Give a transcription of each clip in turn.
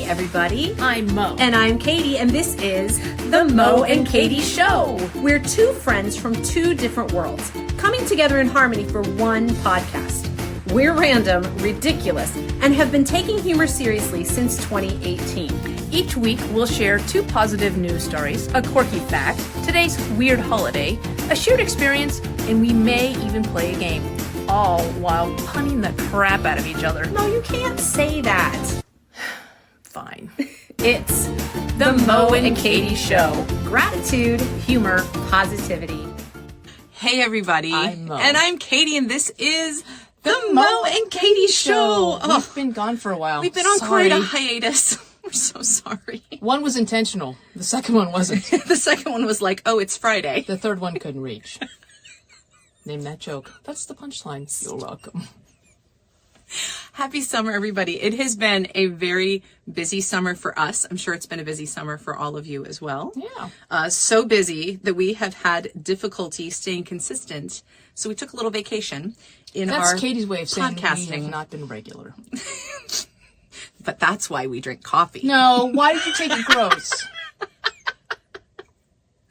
everybody. I'm Mo. And I'm Katie, and this is The Mo and Katie Show. We're two friends from two different worlds, coming together in harmony for one podcast. We're random, ridiculous, and have been taking humor seriously since 2018. Each week, we'll share two positive news stories, a quirky fact, today's weird holiday, a shared experience, and we may even play a game, all while punning the crap out of each other. No, you can't say that. Fine. It's The Mo and Katie Show. Gratitude, humor, positivity. Hey, everybody. I'm Mo. And I'm Katie, and this is The Mo and Katie Show. We've been gone for a while. We've been on quite a hiatus. We're so sorry. One was intentional. The second one wasn't. The second one was like, oh, it's Friday. The third one couldn't reach. Name that joke. That's the punchline. You're welcome. Happy summer, everybody. It has been a very busy summer for us. I'm sure it's been a busy summer for all of you as well. Yeah. So busy that we have had difficulty staying consistent. So we took a little vacation in That's our Katie's way of saying podcasting. we have not been regular. But that's why we drink coffee. No, why did you take it gross?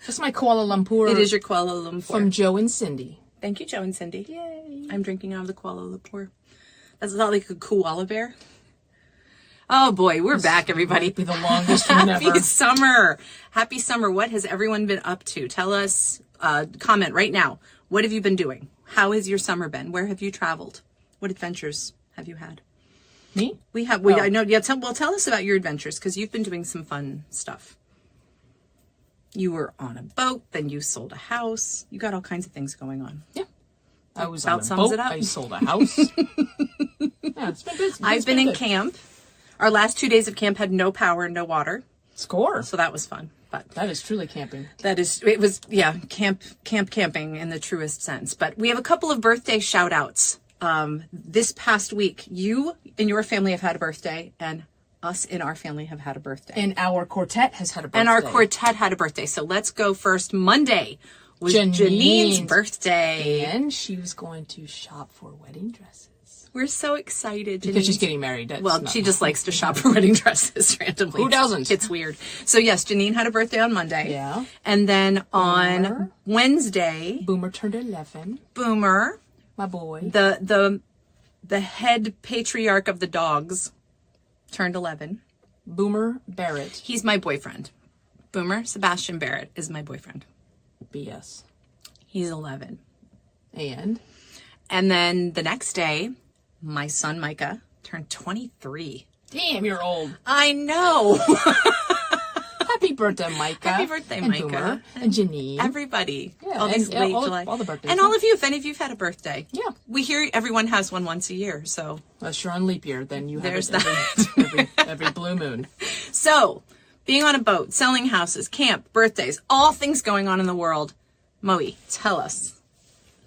That's my Kuala Lumpur. It is your Kuala Lumpur. From Joe and Cindy. Thank you, Joe and Cindy. Yay. I'm drinking out of the Kuala Lumpur. That's not like a koala bear. Oh boy, we're back, everybody. Might be the longest one ever. Happy summer. Happy summer. What has everyone been up to? Tell us, comment right now. What have you been doing? How has your summer been? Where have you traveled? What adventures have you had? Me? I know. Yeah. Tell us about your adventures, because you've been doing some fun stuff. You were on a boat, then you sold a house. You got all kinds of things going on. Yeah. I was About on a sums boat. it up. I sold a house. Yeah, it's been busy. I've been in camp. Our last 2 days of camp had no power, no water. Score. So that was fun. But That is truly camping. Camping in the truest sense. But we have a couple of birthday shout outs. This past week, you and your family have had a birthday, and us in our family have had a birthday. And our quartet has had a birthday. And our quartet had a birthday. So let's go first. Monday was Janine's birthday. And she was going to shop for wedding dresses. We're so excited. Because she's getting married. She just likes to shop for wedding dresses randomly. Who doesn't? It's weird. So yes, Janine had a birthday on Monday. Yeah. And then on Wednesday, Boomer turned 11. Boomer, My boy. the head patriarch of the dogs, turned 11. Boomer Barrett. He's my boyfriend. Boomer Sebastian Barrett is my boyfriend. BS. He's 11. And then the next day, my son Micah turned 23. damn, you're old. I know. Happy birthday, Micah. Happy birthday, and Micah. Boomer, and Janine. Everybody. Yeah, all these and late all July. the birthdays. And all of you, if any of you have had a birthday. Yeah. We hear everyone has one once a year, so. Unless you're on leap year, then you have There's it every blue moon. So, being on a boat, selling houses, camp, birthdays, all things going on in the world. Moe, tell us.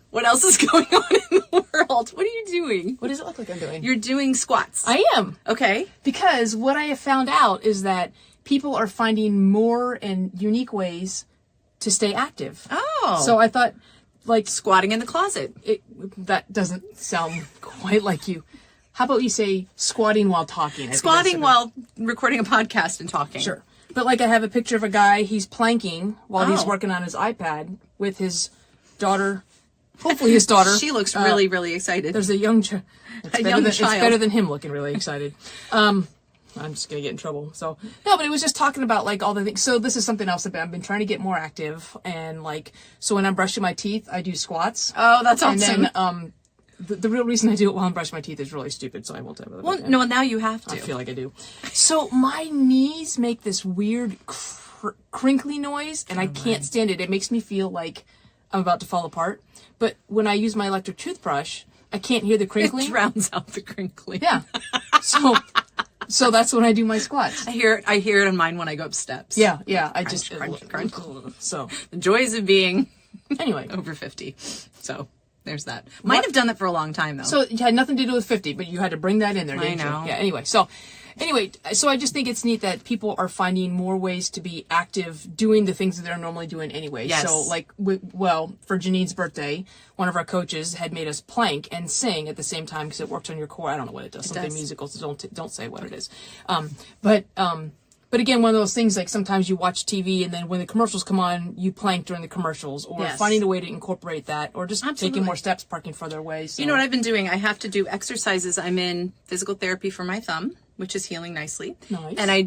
What else is going on in the world? What are you doing? What does it look like I'm doing? You're doing squats. I am. Okay. Because what I have found out is that people are finding more and unique ways to stay active. Oh. So I thought, like, Squatting in the closet. that doesn't sound quite like you. How about you say squatting while talking? I think Squatting that's while recording a podcast and talking. Sure. But like I have a picture of a guy, he's planking while he's Oh. working on his iPad with his daughter. Hopefully his daughter. She looks really, really excited. There's a young child. A young It's child. better than him looking really excited. I'm just going to get in trouble. So, no, but it was just talking about like all the things. So this is something else I've been trying to get more active. And like, so when I'm brushing my teeth, I do squats. Oh, that's awesome. And then, the real reason I do it while I'm brushing my teeth is really stupid. So I won't tell you. Well, no, now you have to. I feel like I do. So my knees make this weird crinkly noise and I can't stand it. It makes me feel like I'm about to fall apart. But when I use my electric toothbrush, I can't hear the crinkling. It drowns out the crinkling. Yeah. So that's when I do my squats. I hear it on mine when I go up steps. Yeah. I just crunch. So The joys of being anyway. over 50. So there's that. Might have done that for a long time though. So it had nothing to do with 50, but you had to bring that in there, didn't I know. you? Yeah, anyway. So Anyway, so I just think it's neat that people are finding more ways to be active, doing the things that they're normally doing anyway. Yes. So, like, for Janine's birthday, one of our coaches had made us plank and sing at the same time because it worked on your core. I don't know what it does. Something musical, so don't say what it is. But again, one of those things, like sometimes you watch TV and then when the commercials come on, you plank during the commercials, or finding a way to incorporate that, or just taking more steps, parking further away. So. You know what I've been doing? I have to do exercises. I'm in physical therapy for my thumb, which is healing nicely. Nice. And I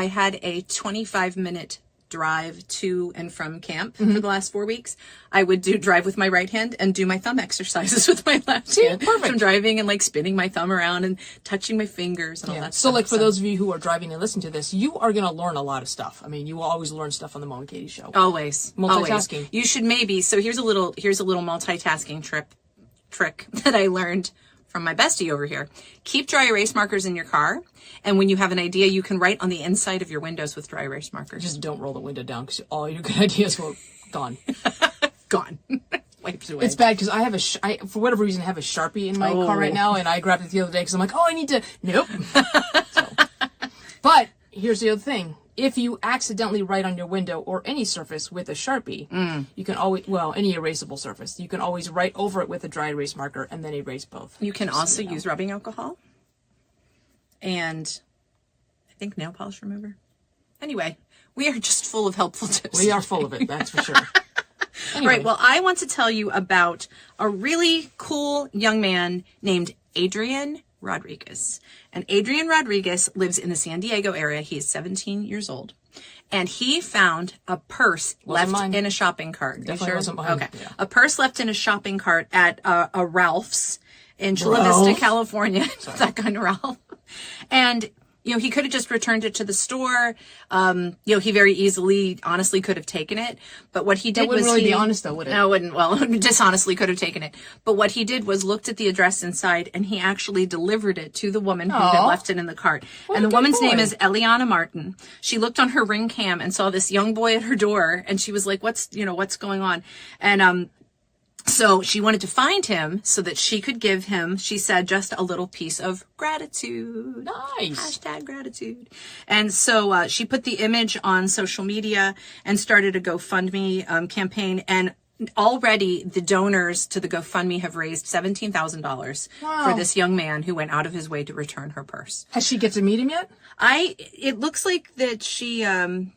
had a 25-minute drive to and from camp for the last 4 weeks. I would drive with my right hand and do my thumb exercises with my left hand. Perfect. I'm driving and like spinning my thumb around and touching my fingers and all that so stuff. like for those of you who are driving and listening to this, you are going to learn a lot of stuff. I mean, you will always learn stuff on the Mo and Katie show. Always. Multitasking. Always. You should maybe. So here's a little multitasking trick that I learned from my bestie over here. Keep dry erase markers in your car. And when you have an idea, you can write on the inside of your windows with dry erase markers. Just don't roll the window down because all your good ideas were gone. Gone. Wiped away. It's bad because I have for whatever reason, I have a Sharpie in my car right now, and I grabbed it the other day because I'm like, I need to. Nope. But here's the other thing. If you accidentally write on your window or any surface with a Sharpie, you can always, any erasable surface, you can always write over it with a dry erase marker and then erase both. You can also use rubbing alcohol and I think nail polish remover. Anyway, we are just full of helpful tips. We are full of it, that's for sure. Anyway. All right, well, I want to tell you about a really cool young man named Adrian Rodriguez. And Adrian Rodriguez lives in the San Diego area. He is 17 years old. And he found a purse left in a shopping cart. Definitely You sure? wasn't mine. Okay. Yeah. A purse left in a shopping cart at a Ralph's in Chula Vista, California. That kind of Ralph. And he could have just returned it to the store. He very easily, honestly could have taken it. But what he did was really be honest though, would it? No, it wouldn't. Well, dishonestly could have taken it. But what he did was looked at the address inside and he actually delivered it to the woman who had left it in the cart. And the woman's name is Eliana Martin. She looked on her Ring cam and saw this young boy at her door and she was like, what's going on? And, so she wanted to find him so that she could give him, she said, just a little piece of gratitude. Nice. # gratitude. And so she put the image on social media and started a GoFundMe campaign. And already the donors to the GoFundMe have raised $17,000 for this young man who went out of his way to return her purse. Has she get to meet him yet? It looks like that she, I don't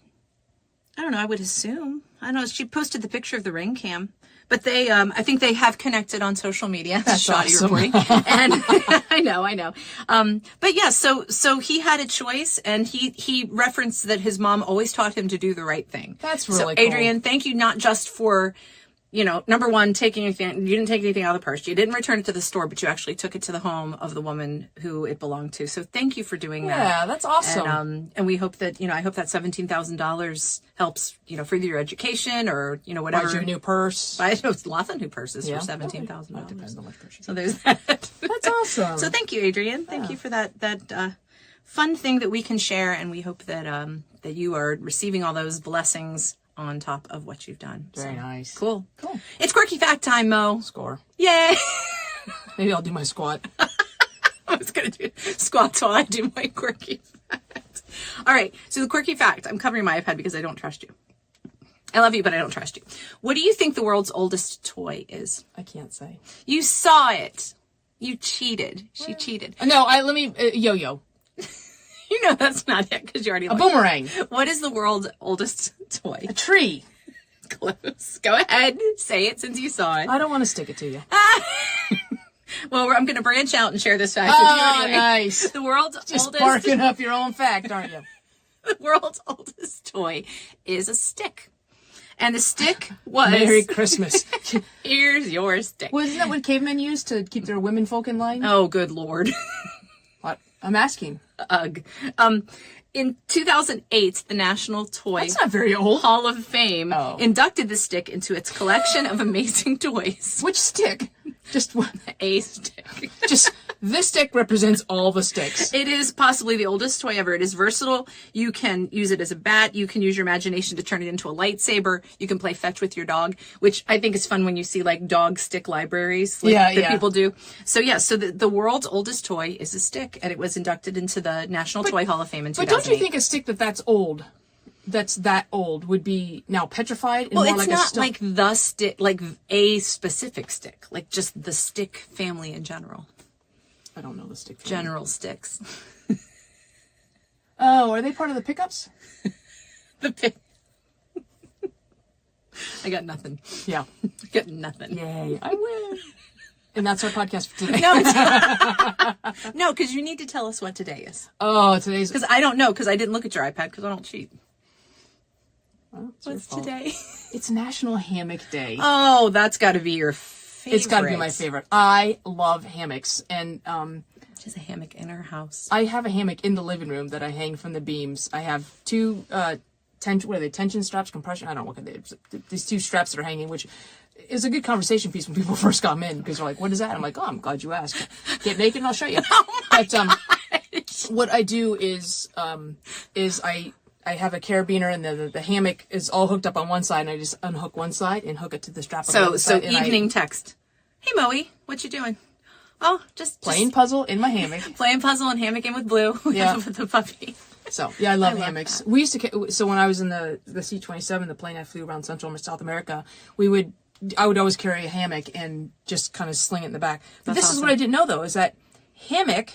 know, I would assume. I don't know, she posted the picture of the Ring cam. But they, I think they have connected on social media. That's shoddy awesome. reporting. And I know. But yeah, so he had a choice and he referenced that his mom always taught him to do the right thing. That's really cool. Adrian, thank you not just for, number one, you didn't take anything out of the purse. You didn't return it to the store, but you actually took it to the home of the woman who it belonged to. So thank you for doing that. Yeah, that's awesome. And we hope that, I hope that $17,000 helps, for your education or, whatever. Buy you a new purse. I know it's lots of new purses for $17,000. Depends on how much purse. So there's that. That's awesome. So thank you, Adrian. Thank you for that fun thing that we can share. And we hope that, that you are receiving all those blessings on top of what you've done. Very nice. Cool. It's quirky fact time, Mo. Score. Yay. Maybe I'll do my squat. I was going to do squats while I do my quirky fact. All right. So the quirky fact, I'm covering my iPad because I don't trust you. I love you, but I don't trust you. What do you think the world's oldest toy is? I can't say. You saw it. You cheated. She cheated. No, let me, yo-yo. You know that's not it because you already A boomerang. What is the world's oldest toy? A tree. Close. Go ahead. Say it since you saw it. I don't want to stick it to you. Well, I'm going to branch out and share this fact with you anyway. Nice. The world's Just oldest... barking up your own fact, aren't you? The world's oldest toy is a stick. And the stick was... Merry Christmas. Here's your stick. Wasn't that what cavemen used to keep their women folk in line? Oh, good Lord. What? I'm asking. Ugh. In 2008, the National Toy That's not very old. Hall of Fame inducted the stick into its collection of amazing toys. Which stick? Just one. A stick. Just This stick represents all the sticks. It is possibly the oldest toy ever. It is versatile. You can use it as a bat. You can use your imagination to turn it into a lightsaber. You can play fetch with your dog, which I think is fun when you see like dog stick libraries that people do. So so the world's oldest toy is a stick, and it was inducted into the National Toy Hall of Fame in 2008. But don't you think a stick that's that old would be now petrified? Well, it's not like the stick, like a specific stick, like just the stick family in general. I don't know the stick family. General sticks. Oh, are they part of the pickups? I got nothing. Yeah. I got nothing. Yay, I win. And that's our podcast for today. No, because you need to tell us what today is. Oh, today's... Because I don't know, because I didn't look at your iPad, because I don't cheat. Well, what's today? It's National Hammock Day. Oh, that's got to be your favorite. It's got to be my favorite. I love hammocks. And She has a hammock in her house. I have a hammock in the living room that I hang from the beams. I have two, tension straps, compression? I don't know what they are. These two straps that are hanging, which is a good conversation piece when people first come in, because they're like, what is that? I'm like, oh, I'm glad you asked. Get naked and I'll show you. What I do is I have a carabiner, and the hammock is all hooked up on one side, and I just unhook one side and hook it to the strap on the other side. So evening text. Hey, Moe, what you doing? Oh, just playing puzzle in my hammock. Playing puzzle and hammocking with Blue with the puppy. So, yeah, I love hammocks. We used to, so when I was in the C-27, the plane I flew around Central and South America, I would always carry a hammock and just kind of sling it in the back. But this is what I didn't know, though, is that hammock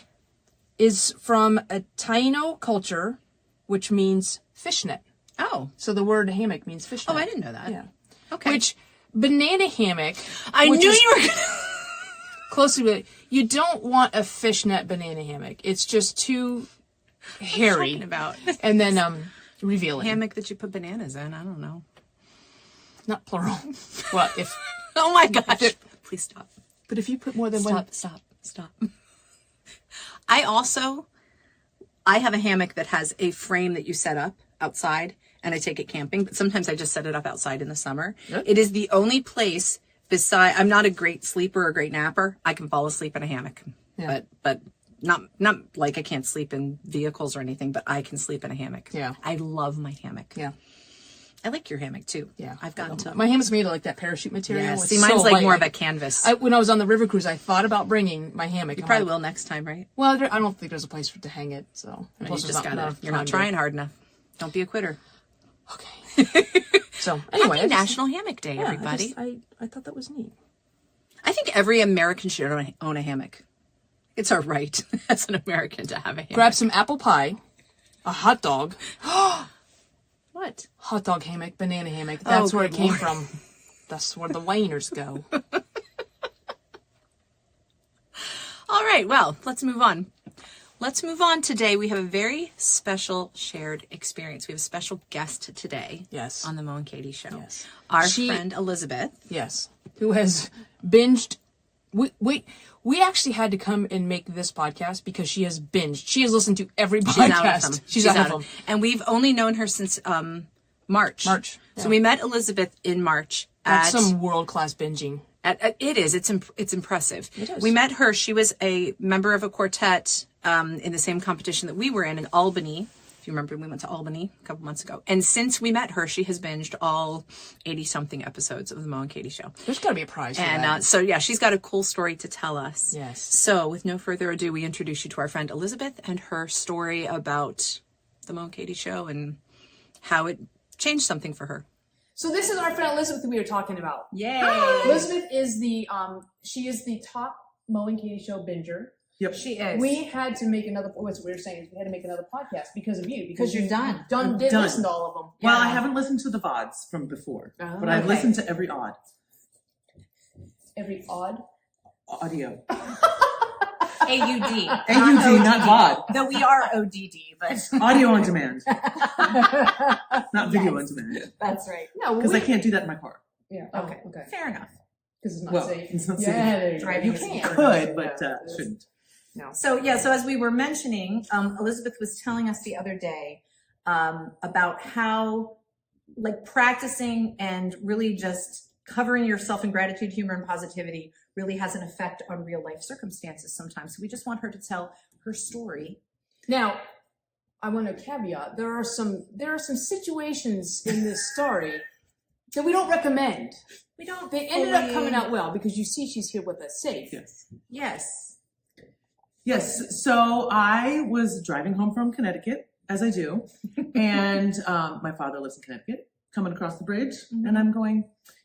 is from a Taino culture, which means fishnet. Oh. So the word hammock means fishnet. Oh, I didn't know that. Yeah. Okay. Which, banana hammock. I knew you were going to. Closely related. You don't want a fishnet banana hammock. It's just too hairy. What are you talking about? And then, revealing. Hammock that you put bananas in. I don't know. Not plural. Well, if. Oh my gosh. Please stop. But if you put more than one. Stop. I have a hammock that has a frame that you set up outside, and I take it camping, but sometimes I just set it up outside in the summer. Yep. It is the only place I'm not a great sleeper or a great napper. I can fall asleep in a hammock, but not like I can't sleep in vehicles or anything, but I can sleep in a hammock. Yeah. I love my hammock. Yeah. I like your hammock too. Yeah. I've gotten to. My hammock's made of like that parachute material. Yeah. See, mine's like more of a canvas. When I was on the river cruise, I thought about bringing my hammock. You probably will next time, right? Well, I don't think there's a place to hang it, so. You're not trying hard enough. Don't be a quitter. Okay. So, anyway. Happy National Hammock Day, everybody. I thought that was neat. I think every American should own a hammock. It's our right as an American to have a hammock. Grab some apple pie, a hot dog. What? Hot dog hammock, banana hammock. That's where it came from. That's where the Wainers go. All right, well, let's move on. Today. We have a very special shared experience. We have a special guest today. Yes. On the Mo and Katie show. Yes. Our friend Elizabeth. Yes. Who has binged. We actually had to come and make this podcast because she has binged. She has listened to every podcast. She's out of them. And we've only known her since March. Yeah. So we met Elizabeth in March. That's some world-class binging. It is. It's impressive. It is. We met her. She was a member of a quartet in the same competition that we were in Albany. If you remember, we went to Albany a couple months ago. And since we met her, she has binged all 80-something episodes of the Mo and Katie show. There's got to be a prize for that. So, she's got a cool story to tell us. Yes. So, with no further ado, we introduce you to our friend Elizabeth and her story about the Mo and Katie show and how it changed something for her. So this is our friend Elizabeth that we were talking about. Yay! Elizabeth is she is the top Mo and Katie show binger. Yep. She is. We had to make another, what we were saying is we had to make another podcast because of you. Because you're done. Did listen to all of them. Well, I haven't listened to the VODs from before, but I've listened to every odd. Every odd? Audio. AUD. AUD, not VOD. Though we are ODD, but. Audio on demand. Not video on demand. That's right. No, because I can't do that in my car. Yeah. Okay. Fair enough. Because it's not safe. It's not safe. Yeah, you could, but shouldn't. No. So as we were mentioning, Elizabeth was telling us the other day about how, like, practicing and really just covering yourself in gratitude, humor, and positivity really has an effect on real life circumstances sometimes. So we just want her to tell her story. Now, I want to caveat, there are some situations in this story that we don't recommend. They ended up coming out well because you see she's here with us safe. Yes. So I was driving home from Connecticut, as I do, and my father lives in Connecticut, coming across the bridge, and I'm going,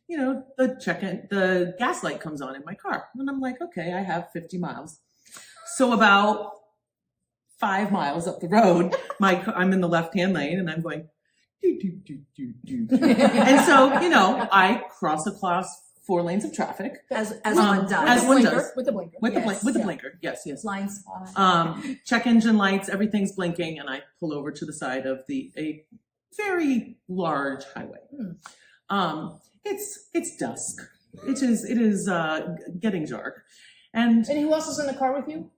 the gas light comes on in my car. And I'm like, okay, I have 50 miles. So about 5 miles up the road, I'm in the left-hand lane, and I'm going, do, do, do, do, do. And so, I cross across 4 lanes of traffic. As one does. As one does. With the blinker. With the blinker. Yes. Blind spot. Check engine lights, everything's blinking, and I pull over to the side of a very large highway. It's dusk. It is getting dark. And who else is in the car with you?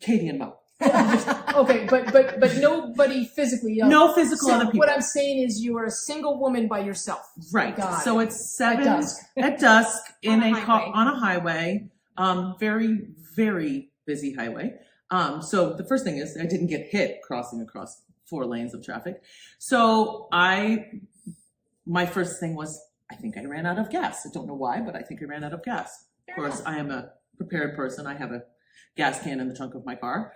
Katie and Mom. Okay, but nobody physically else. No physical other people. What I'm saying is you are a single woman by yourself. Right. So it's 7 at dusk in on a highway. Very, very busy highway. So the first thing is I didn't get hit crossing across 4 lanes of traffic. So my first thing was, I think I ran out of gas. I don't know why, but I think I ran out of gas. Of course, I am a prepared person. I have a gas can in the trunk of my car.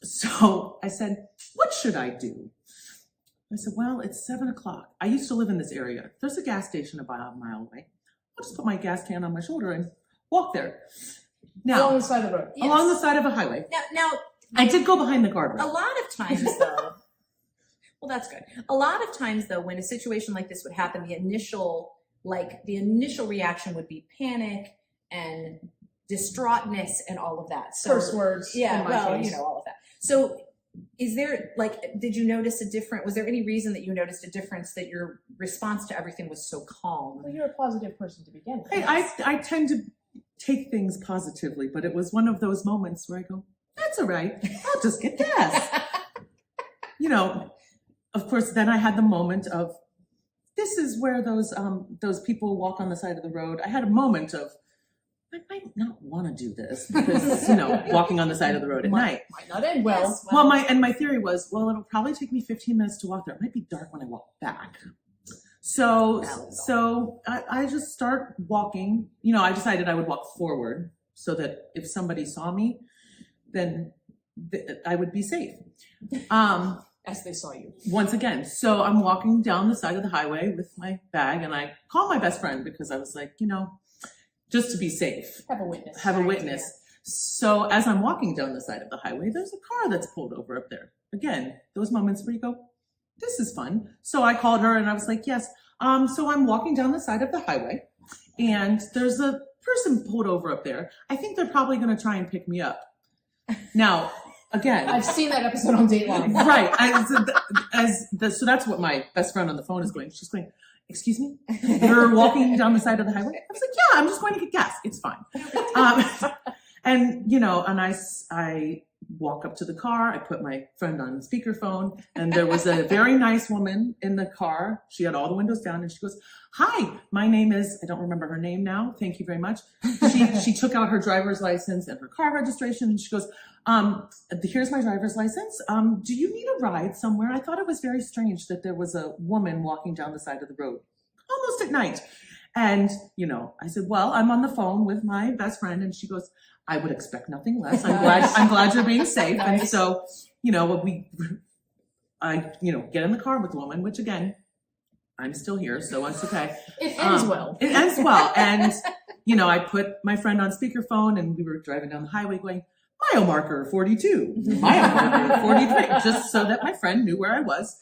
So I said, what should I do? I said, well, it's 7 o'clock. I used to live in this area. There's a gas station about a mile away. I'll just put my gas can on my shoulder and walk there. Now, along the side of the road. Yes. Along the side of a highway. Now, I did go behind the guardrail. a lot of times though, well, that's good. A lot of times though, when a situation like this would happen, the initial reaction would be panic and distraughtness and all of that. So, Curse words. Yeah, in my case. all of that. So is there, did you notice was there any reason that you noticed a difference that your response to everything was so calm? Well, you're a positive person to begin with. I tend to take things positively, but it was one of those moments where I go, that's all right. I'll just get gas. Of course, then I had the moment of, this is where those people walk on the side of the road. I had a moment of, I might not want to do this because, walking on the side of the road at night. Might not end well. Yes, Well, my theory was, it'll probably take me 15 minutes to walk there. It might be dark when I walk back. So I just start walking. I decided I would walk forward so that if somebody saw me, then I would be safe. As they saw you. Once again. So I'm walking down the side of the highway with my bag, and I call my best friend because I was like, just to be safe. Have a witness. So as I'm walking down the side of the highway, there's a car that's pulled over up there. Again, those moments where you go, this is fun. So I called her and I was like, yes. So I'm walking down the side of the highway and there's a person pulled over up there. I think they're probably going to try and pick me up. Now, again, I've seen that episode on Dateline. Right. So that's what my best friend on the phone is going. She's going, excuse me? You're walking down the side of the highway? I was like, yeah, I'm just going to get gas. It's fine. And I walk up to the car. I put my friend on speakerphone, and there was a very nice woman in the car. She had all the windows down, and she goes, hi, my name is, I don't remember her name now. Thank you very much. She took out her driver's license and her car registration, and she goes, here's my driver's license. Do you need a ride somewhere? I thought it was very strange that there was a woman walking down the side of the road almost at night. And, I said, well, I'm on the phone with my best friend. And she goes, I would expect nothing less. I'm glad you're being safe. Nice. And so, I get in the car with the woman, which again, I'm still here, so it's okay. It ends well. It ends well. And, I put my friend on speakerphone and we were driving down the highway going, mile marker 42, mile marker 43, just so that my friend knew where I was.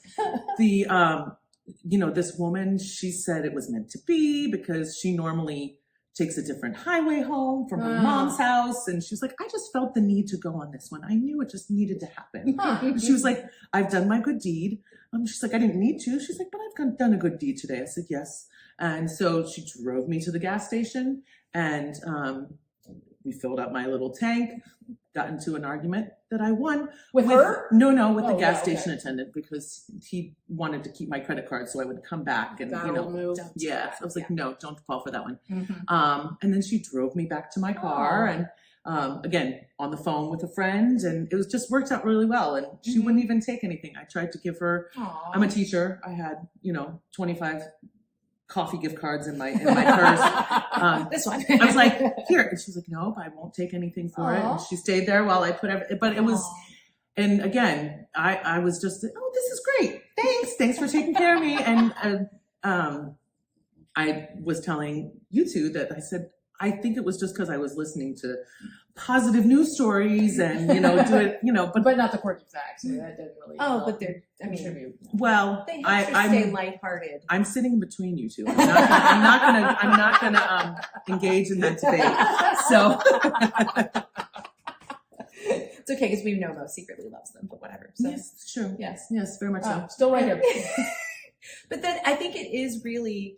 This woman, she said it was meant to be because she normally takes a different highway home from her mom's house. And she was like, I just felt the need to go on this one. I knew it just needed to happen. She was like, I've done my good deed. She's like, I didn't need to. She's like, but I've done a good deed today. I said, yes. And so she drove me to the gas station and we filled up my little tank, got into an argument that I won. With her? No, with the Oh, gas yeah, okay. station attendant, because he wanted to keep my credit card so I would come back and, That'll move. yeah. I was like, no, don't fall for that one. Mhm. And then she drove me back to my car and, again, on the phone with a friend, and it was just worked out really well. And she wouldn't even take anything. I tried to give her, Aw. I'm a teacher. I had, 25 coffee gift cards in my purse. This one. I was like, here. And she's like, nope, I won't take anything for it. And she stayed there while I put everything, but it was, and again, I was just, oh, this is great. Thanks for taking care of me. And I was telling you two that I said, I think it was just because I was listening to positive news stories and, but not the quirky facts. So that didn't really. But they're, contribute. well, they have to stay lighthearted. I'm sitting between you two. I'm not gonna engage in that debate. So It's okay because we know Mo secretly loves them, but whatever. So. yes, sure. Yes. Yes, very much so. Still right here. But then I think it is really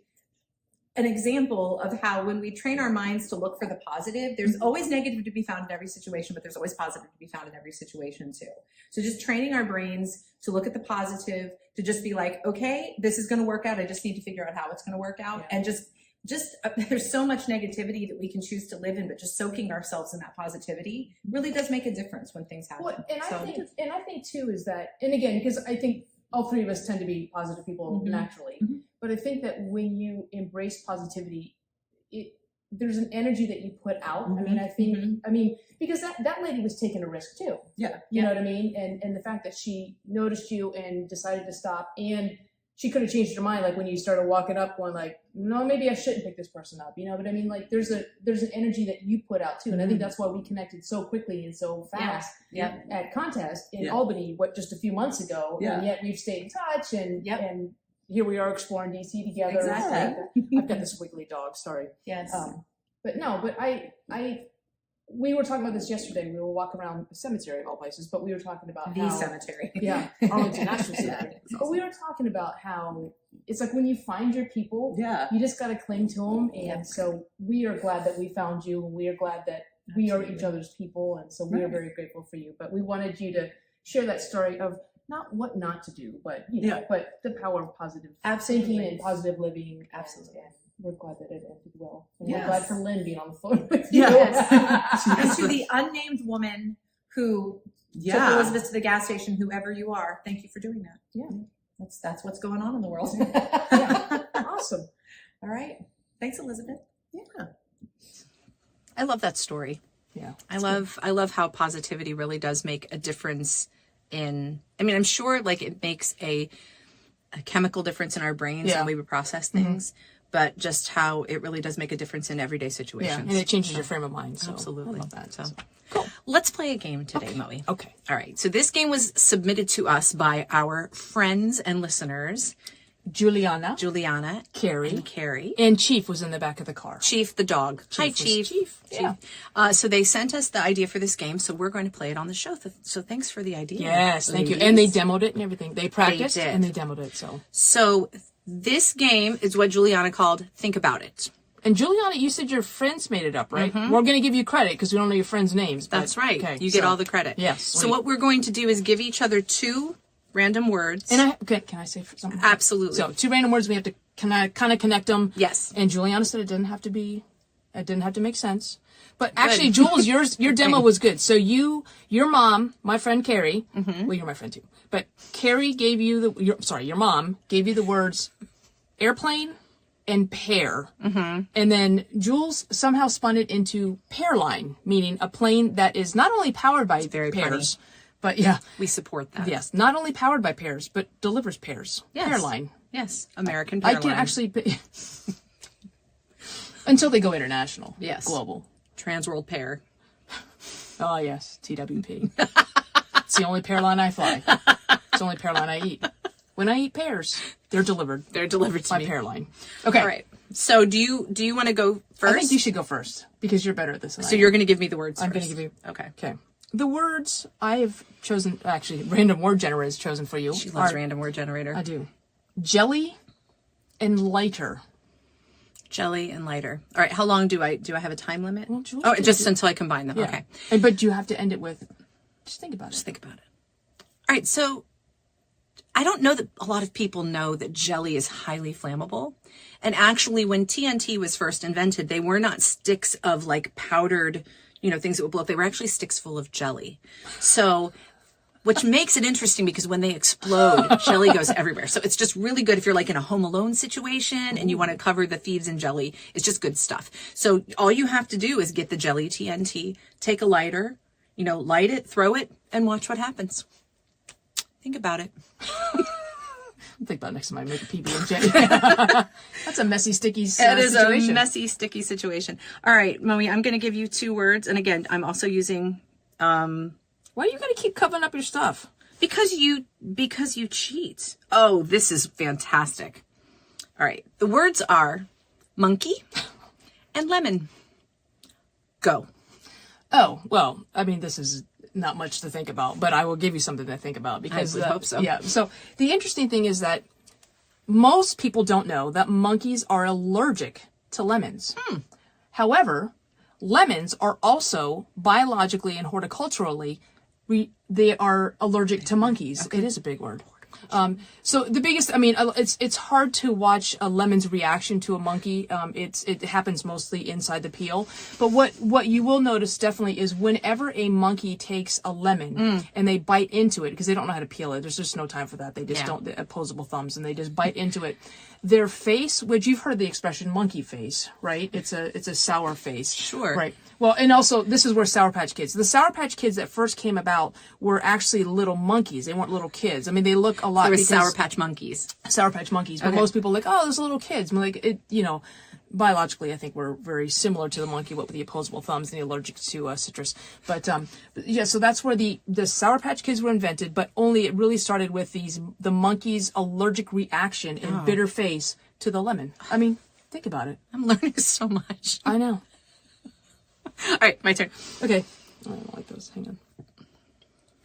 an example of how when we train our minds to look for the positive, there's always negative to be found in every situation, but there's always positive to be found in every situation too. So just training our brains to look at the positive, to just be like, okay, this is going to work out. I just need to figure out how it's going to work out. Yeah. And just there's so much negativity that we can choose to live in, but just soaking ourselves in that positivity really does make a difference when things happen. Well, and So- I think too is that, and again, because I think all three of us tend to be positive people Mhm. naturally, Mhm. but I think that when you embrace positivity, there's an energy that you put out. I mean, I mean, because that lady was taking a risk too. Yeah. You know what I mean? And the fact that she noticed you and decided to stop, and she could have changed her mind, like when you started walking up going like, no, maybe I shouldn't pick this person up, but I mean, like there's an energy that you put out too. And I think that's why we connected so quickly and so fast at contest in Albany, just a few months ago. Yeah. And yet we've stayed in touch and, Yep. and here we are exploring DC together. Exactly. I've got this wiggly dog, sorry. Yes. But we were talking about this yesterday. We were walking around the cemetery of all places, but we were talking about The how, cemetery. yeah, Arlington National Cemetery. But we were talking about how it's like when you find your people, Yeah. you just got to cling to them. And so we are glad that we found you, and we are glad that we are each other's people. And so we are very grateful for you. But we wanted you to share that story of not what not to do, but but the power of positive thinking and positive living. Absolutely. And we're glad that it ended well. And Yes. we're glad for Lynn being on the phone with you. Yes. And to the unnamed woman who took Yeah. Elizabeth to the gas station, whoever you are, thank you for doing that. Yeah. That's what's going on in the world. Yeah. Awesome. All right. Thanks, Elizabeth. Yeah. I love that story. Yeah. I love how positivity really does make a difference in, I'm sure like it makes a chemical difference in our brains Yeah. when we would process things, but just how it really does make a difference in everyday situations. Yeah, and it changes your frame of mind. So Absolutely. I love that. So Cool. let's play a game today, Moe. Okay. All right. So this game was submitted to us by our friends and listeners, Juliana, Carrie, Carrie, and Carrie. and Chief was in the back of the car. Chief the dog. Hi, was Chief. Chief. Yeah. So they sent us the idea for this game, so we're going to play it on the show. So thanks for the idea. Yes, thank you. ladies. And they demoed it and everything. They practiced did. and they demoed it. So this game is what Juliana called Think About It. And Juliana, you said your friends made it up, right? We're going to give you credit because we don't know your friends' names. But, That's right. Okay, You get all the credit. Yes. So what we're going to do is give each other two random words. And can I say something? Absolutely. So 2 random words. We have to kind of connect them. Yes. And Juliana said it didn't have to make sense. But actually, Jules, your demo was good. So your mom, my friend Carrie, well, you're my friend too, but Carrie gave you your mom gave you the words airplane and pear. And then Jules somehow spun it into pearline, meaning a plane that is not only powered by very pears, but yeah, we support that. yes, not only powered by pears, but delivers pears. Yes. Pearline. Yes. American I Pearline. can actually, until they go international. Yes. Global. Transworld Pear. Oh, yes. TWP. It's the only pear line I fly. It's the only pear line I eat. When I eat pears, they're delivered They're delivered to by me. pear line. Okay. All right. So do you want to go first? I think you should go first because you're better at this than I So am. you're going to give me the words I'm first. going to give you. Okay. Okay. The words I have chosen, actually, random word generator is chosen for you. She loves are- random word generator. I do. Jelly and lighter. jelly, and lighter. All right. How long do I have a time limit? Well, oh, just until I combine them. Yeah. Okay. But you have to end it with, just think about it. Just think about it. All right. So I don't know that a lot of people know that jelly is highly flammable. And actually, when TNT was first invented, they were not sticks of like powdered, things that would blow up. They were actually sticks full of jelly. So, which makes it interesting because when they explode, jelly goes everywhere. So it's just really good if you're like in a Home Alone situation and you want to cover the thieves in jelly. It's just good stuff. So all you have to do is get the jelly TNT, take a lighter, light it, throw it, and watch what happens. Think about it. I'll think about it next time I make a PB&J. That's a messy, sticky situation. It is a messy, sticky situation. All right, Moe, I'm going to give you 2 words. And again, I'm also using... Why are you going to keep covering up your stuff? Because you cheat. Oh, this is fantastic. All right. The words are monkey and lemon. Go. Oh, well, I mean, this is not much to think about, but I will give you something to think about because I would hope so. Yeah. So the interesting thing is that most people don't know that monkeys are allergic to lemons. However, lemons are also biologically and horticulturally they are allergic to monkeys. Okay. It is a big word. So the biggest, it's hard to watch a lemon's reaction to a monkey. It happens mostly inside the peel. But what you will notice definitely is whenever a monkey takes a lemon and they bite into it, because they don't know how to peel it, there's just no time for that. They just don't, opposable thumbs, and they just bite into it. Their face, which you've heard the expression monkey face, right? It's a sour face. Sure. Right. Well, and also this is where Sour Patch Kids. The Sour Patch Kids that first came about were actually little monkeys. They weren't little kids. I mean, they look a lot. There were Sour Patch Monkeys. Sour Patch Monkeys. But most people are like, oh, those little kids. I mean, like, it, biologically, I think we're very similar to the monkey, what with the opposable thumbs and the allergic to citrus. But yeah, so that's where the Sour Patch Kids were invented. But only it really started with the monkey's allergic reaction and bitter face to the lemon. I mean, think about it. I'm learning so much. I know. All right, my turn. Okay. I don't like those. Hang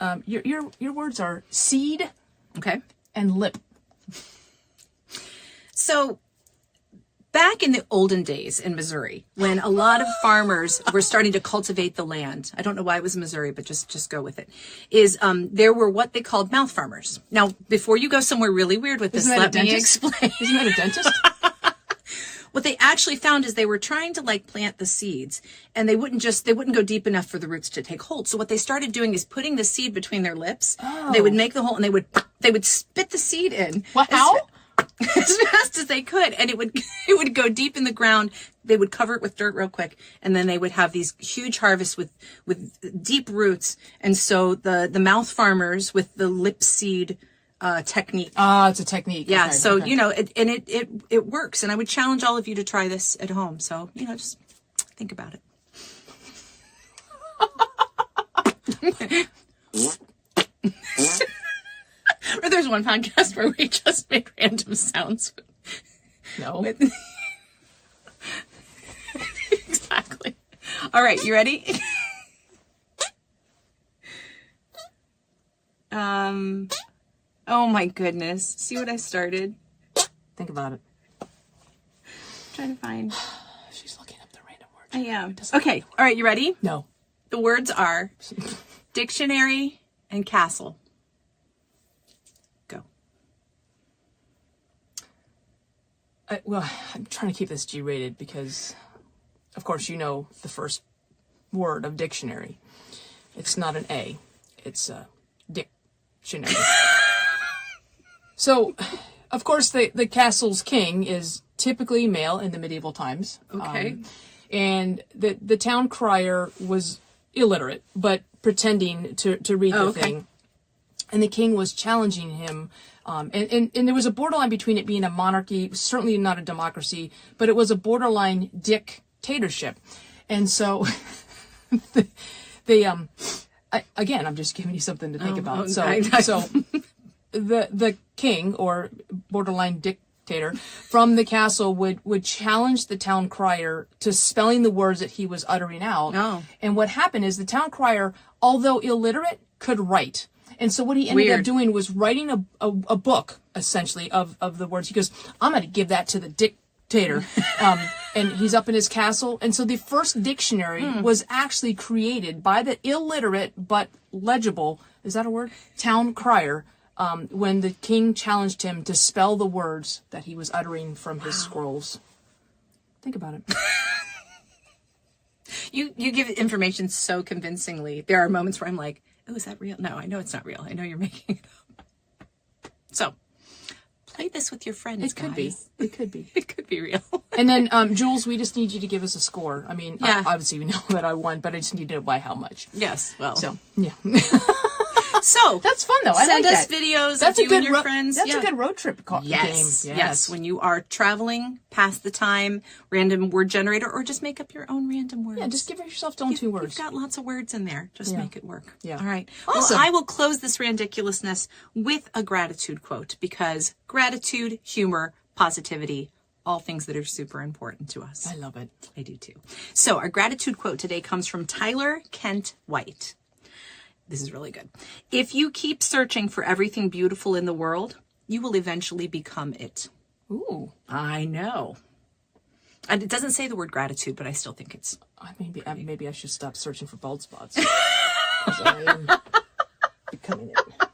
on. Your words are seed, okay, and lip. So, back in the olden days in Missouri, when a lot of farmers were starting to cultivate the land, I don't know why it was Missouri, but just go with it, there were what they called mouth farmers. Now, before you go somewhere really weird with this, let me explain. Isn't that a dentist? What they actually found is they were trying to plant the seeds, and they wouldn't go deep enough for the roots to take hold. So what they started doing is putting the seed between their lips. Oh. They would make the hole, and they would spit the seed in. How? As fast as they could, and it would go deep in the ground. They would cover it with dirt real quick, and then they would have these huge harvests with deep roots. And so the mouth farmers with the lip seed technique. It's a technique. Yeah. Okay, so, okay. it works. And I would challenge all of you to try this at home. So, just think about it. Or there's one podcast where we just make random sounds. No. Exactly. All right. You ready? Oh my goodness. See what I started? Think about it. I'm trying to find. She's looking up the random words. I am. Okay. All right. You ready? No. The words are dictionary and castle. Go. I'm trying to keep this G-rated because, of course, the first word of dictionary. It's not an A. It's a dictionary. So, of course, the castle's king is typically male in the medieval times. Okay. And the town crier was illiterate, but pretending to read the thing. And the king was challenging him. And there was a borderline between it being a monarchy, certainly not a democracy, but it was a borderline dictatorship. And so again, I'm just giving you something to think about. So the king, or borderline dictator, from the castle would challenge the town crier to spelling the words that he was uttering out. Oh. And what happened is the town crier, although illiterate, could write. And so what he ended up doing was writing a book, essentially, of the words. He goes, I'm going to give that to the dictator. and he's up in his castle. And so the first dictionary was actually created by the illiterate but legible, is that a word? Town crier, when the king challenged him to spell the words that he was uttering from his scrolls. Think about it. You give information so convincingly. There are moments where I'm like, oh, is that real? No, I know it's not real. I know you're making it up. So, play this with your friends, It could be. It could be. It could be real. And then, Jules, we just need you to give us a score. I mean, Yeah. obviously you know that I won, but I just need to know by how much. Yes, well. So, yeah. So That's fun, though. I send like us that. videos That's of a you good and your friends. That's Yeah. a good road trip Yes, game. yes. When you are traveling, pass the time, random word generator, or just make up your own random words. Yeah, just give yourself only 2 words. You've got lots of words in there. Just Yeah. make it work. Yeah. All right. Awesome. Well, I will close this randiculousness with a gratitude quote because gratitude, humor, positivity, all things that are super important to us. I love it. I do too. So our gratitude quote today comes from Tyler Kent White. This is really good. If you keep searching for everything beautiful in the world, you will eventually become it. Ooh. I know. And it doesn't say the word gratitude, but I still think it's... Maybe I should stop searching for bald spots. 'Cause I am becoming it.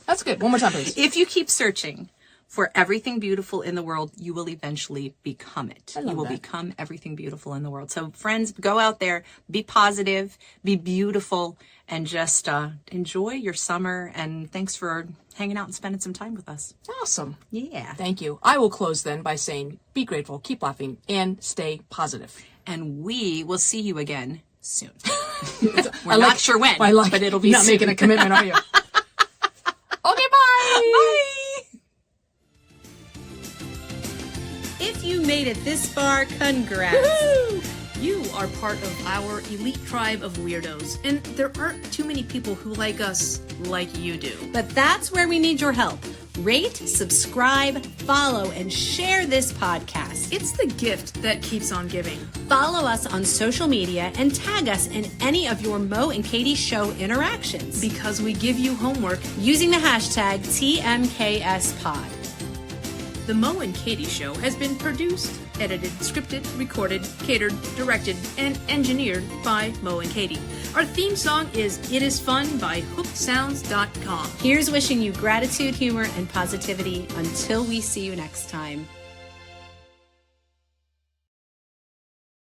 That's good. One more time, please. If you keep searching for everything beautiful in the world, you will eventually become it. I love You will that. become everything beautiful in the world. So friends, go out there, be positive, be beautiful, and just enjoy your summer. And thanks for hanging out and spending some time with us. Awesome. Yeah. Thank you. I will close then by saying, be grateful, keep laughing, and stay positive. And we will see you again soon. We're We're not sure when, but it'll be not soon. making a commitment, are you? Okay, bye. Bye. If you made it this far, congrats. You are part of our elite tribe of weirdos, and there aren't too many people who like us like you do. But that's where we need your help. Rate, subscribe, follow, and share this podcast. It's the gift that keeps on giving. Follow us on social media and tag us in any of your Mo and Katie show interactions Because we give you homework. using the hashtag TMKSPod. The Mo and Katie Show has been produced, edited, scripted, recorded, catered, directed, and engineered by Mo and Katie. Our theme song is It Is Fun by HookedSounds.com. Here's wishing you gratitude, humor, and positivity until we see you next time.